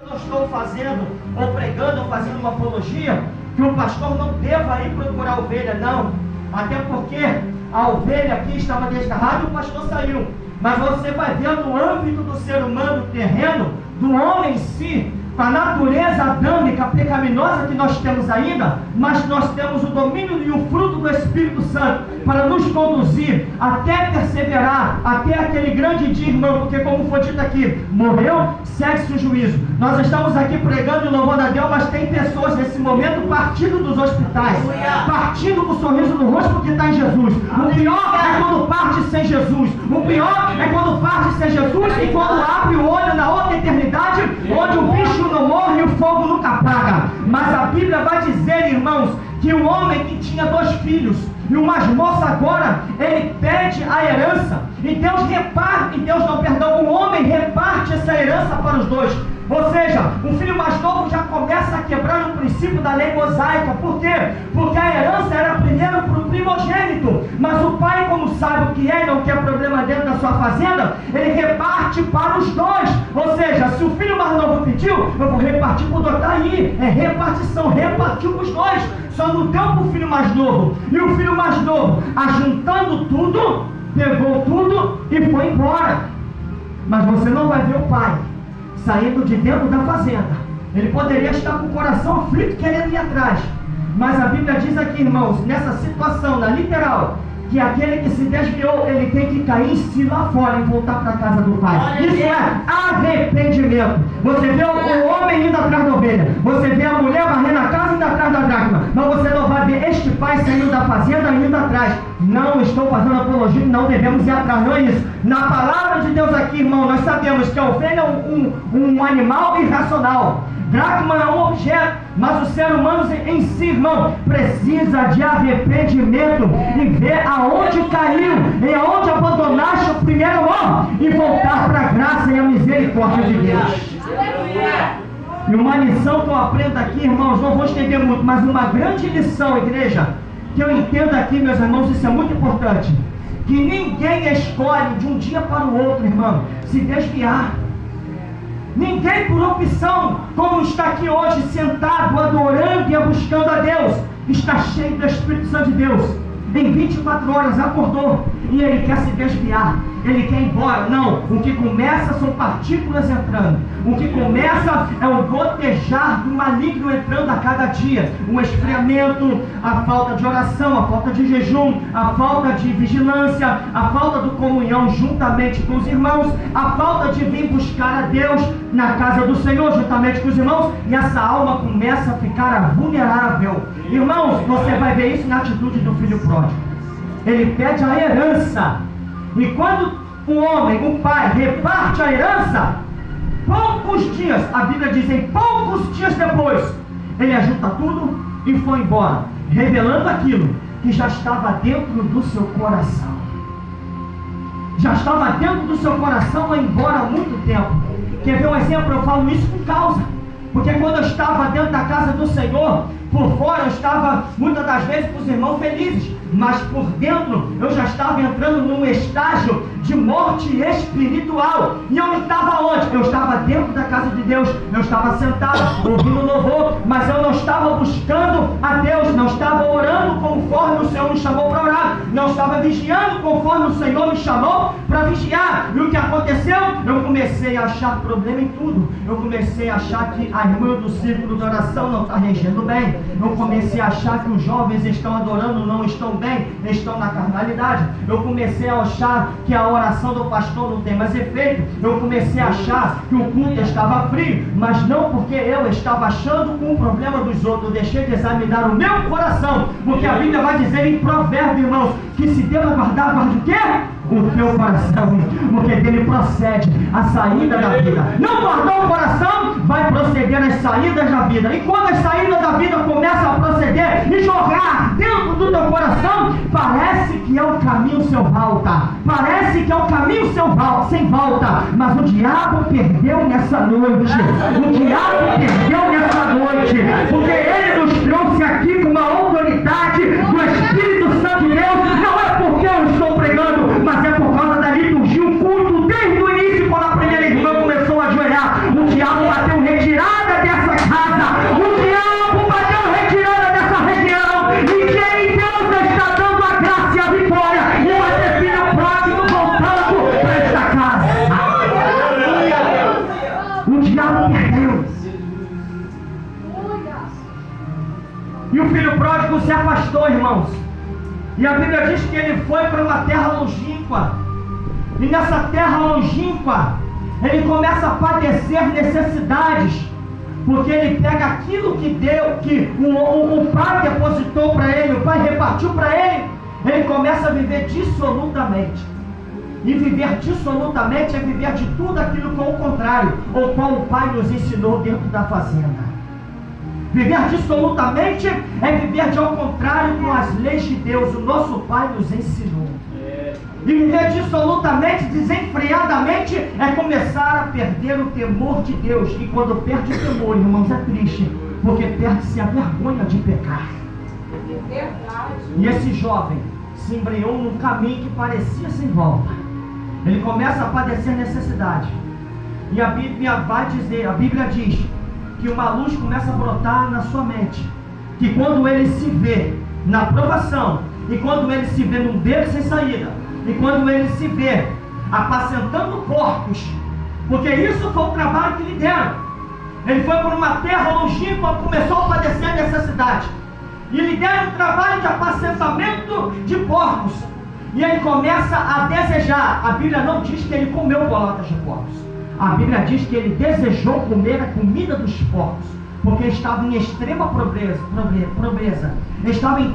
Eu estou fazendo, ou pregando, ou fazendo uma apologia, que o pastor não deva ir procurar a ovelha, não. Até porque a ovelha aqui estava desgarrada e o pastor saiu. Mas você vai ver no âmbito do ser humano terreno, do homem em si, com a natureza adâmica, pecaminosa que nós temos ainda, mas nós temos o domínio e o fruto do Espírito Santo para nos conduzir até perseverar, até aquele grande dia, irmão, porque como foi dito aqui, morreu, segue-se o juízo. Nós estamos aqui pregando e louvando a Deus, mas tem pessoas nesse momento partindo dos hospitais, partindo com um sorriso no rosto porque está em Jesus. O pior é quando parte sem Jesus. O pior é quando parte sem Jesus e quando abre o olho na outra eternidade, onde o bicho não morre e o fogo nunca apaga. Mas a Bíblia vai dizer, irmãos, que o homem que tinha 2 filhos e o mais moço agora, ele pede a herança e Deus reparte, o homem reparte essa herança para os 2. Ou seja, o filho mais novo já começa a quebrar o princípio da lei mosaica. Por quê? Porque a herança era primeiro para o primogênito, mas o pai, como sabe o que é e não quer problema dentro da sua fazenda, ele reparte para os 2. Ou seja, se o filho mais novo pediu, eu vou repartir para o doutor. Aí é repartição, repartiu para os 2, só não deu para o filho mais novo. E o filho mais novo, ajuntando tudo, pegou tudo e foi embora. Mas você não vai ver o pai saindo de dentro da fazenda. Ele poderia estar com o coração aflito, querendo ir atrás. Mas a Bíblia diz aqui, irmãos, nessa situação, na literal, que aquele que se desviou, ele tem que cair em si lá fora e voltar para a casa do pai. Isso é arrependimento. Você vê o homem indo atrás da ovelha, você vê a mulher varrendo a casa indo atrás da dracma, mas você não vai ver este pai saindo da fazenda e indo atrás. Não estou fazendo apologia, não devemos ir atrás, não é isso. Na palavra de Deus aqui, irmão, nós sabemos que a ovelha é um animal irracional. Dracma é um objeto, mas o ser humano em si, irmão, precisa de arrependimento e ver aonde caiu e aonde abandonaste o primeiro amor e voltar para a graça e a misericórdia de Deus. E uma lição que eu aprendo aqui, irmãos, não vou estender muito, mas uma grande lição, igreja, que eu entendo aqui, meus irmãos, isso é muito importante, que ninguém escolhe de um dia para o outro, irmão, se desviar. Ninguém por opção, como está aqui hoje, sentado, adorando e buscando a Deus, está cheio do Espírito Santo de Deus. Em 24 horas acordou e ele quer se desviar, ele quer ir embora. Não, o que começa são partículas entrando. O que começa é o gotejar do maligno entrando a cada dia. O esfriamento, a falta de oração, a falta de jejum, a falta de vigilância, a falta de comunhão juntamente com os irmãos, a falta de vir buscar a Deus na casa do Senhor juntamente com os irmãos, e essa alma começa a ficar vulnerável. Irmãos, você vai ver isso na atitude do filho pródigo. Ele pede a herança, e quando o homem, o pai, reparte a herança, poucos dias, a Bíblia diz, em poucos dias depois, ele ajunta tudo e foi embora, revelando aquilo que já estava dentro do seu coração. Já estava dentro do seu coração lá embora há muito tempo. Quer ver um exemplo? Eu falo isso com causa, porque quando eu estava dentro da casa do Senhor, por fora eu estava muitas das vezes com os irmãos felizes, mas por dentro eu já estava entrando num estágio de morte espiritual. E eu estava onde? Eu estava dentro da casa de Deus, eu estava sentado ouvindo louvor, mas eu não estava buscando a Deus, não estava orando conforme o Senhor me chamou para orar, não estava vigiando conforme o Senhor me chamou para vigiar. E o que aconteceu? Eu comecei a achar problema em tudo. Eu comecei a achar que a irmã do círculo de oração não está regendo bem. Eu comecei a achar que os jovens estão adorando, não estão bem, estão na carnalidade. Eu comecei a achar que a oração do pastor não tem mais efeito. Eu comecei a achar que o culto estava frio, mas não porque eu estava achando com o problema dos outros. Eu deixei de examinar o meu coração, porque a Bíblia vai dizer em Provérbios, irmãos, que se Deus guardar, guarde o quê? O teu coração, porque dele procede a saída da vida. Não guardou o coração, vai proceder as saídas da vida. E quando as saídas da vida começam a proceder e jogar dentro do teu coração, parece que é um caminho sem volta. Parece que é um caminho sem volta. Mas o diabo perdeu nessa noite. O diabo perdeu nessa noite, porque ele nos trouxe aqui com uma autoridade do Espírito Santo de Deus. Não é porque eu estou pregando, mas é por causa da liturgia, o culto, desde o início, quando a primeira irmã começou a ajoelhar, o diabo bateu retirada diabo perdeu. E o filho pródigo se afastou, irmãos. E a Bíblia diz que ele foi para uma terra longínqua. E nessa terra longínqua, ele começa a padecer necessidades. Porque ele pega aquilo que deu, que o pai depositou para ele, o pai repartiu para ele. Ele começa a viver dissolutamente. E viver dissolutamente é viver de tudo aquilo que é o contrário, ou qual o pai nos ensinou dentro da fazenda. Viver dissolutamente é viver de ao contrário com as leis de Deus, o nosso pai nos ensinou. E viver dissolutamente, desenfreadamente, é começar a perder o temor de Deus. E quando perde o temor, irmãos, é triste, porque perde-se a vergonha de pecar. E esse jovem se embrenhou num caminho que parecia sem volta. Ele começa a padecer necessidade. E a Bíblia vai dizer, a Bíblia diz que uma luz começa a brotar na sua mente. Que quando ele se vê na provação, e quando ele se vê num beco sem saída, e quando ele se vê apacentando porcos, porque isso foi o trabalho que lhe deram. Ele foi para uma terra longínqua, começou a padecer a necessidade. E lhe deram um trabalho de apacentamento de porcos. E ele começa a desejar. A Bíblia não diz que ele comeu bolotas de porcos. A Bíblia diz que ele desejou comer a comida dos porcos, porque estava em extrema pobreza. Estava em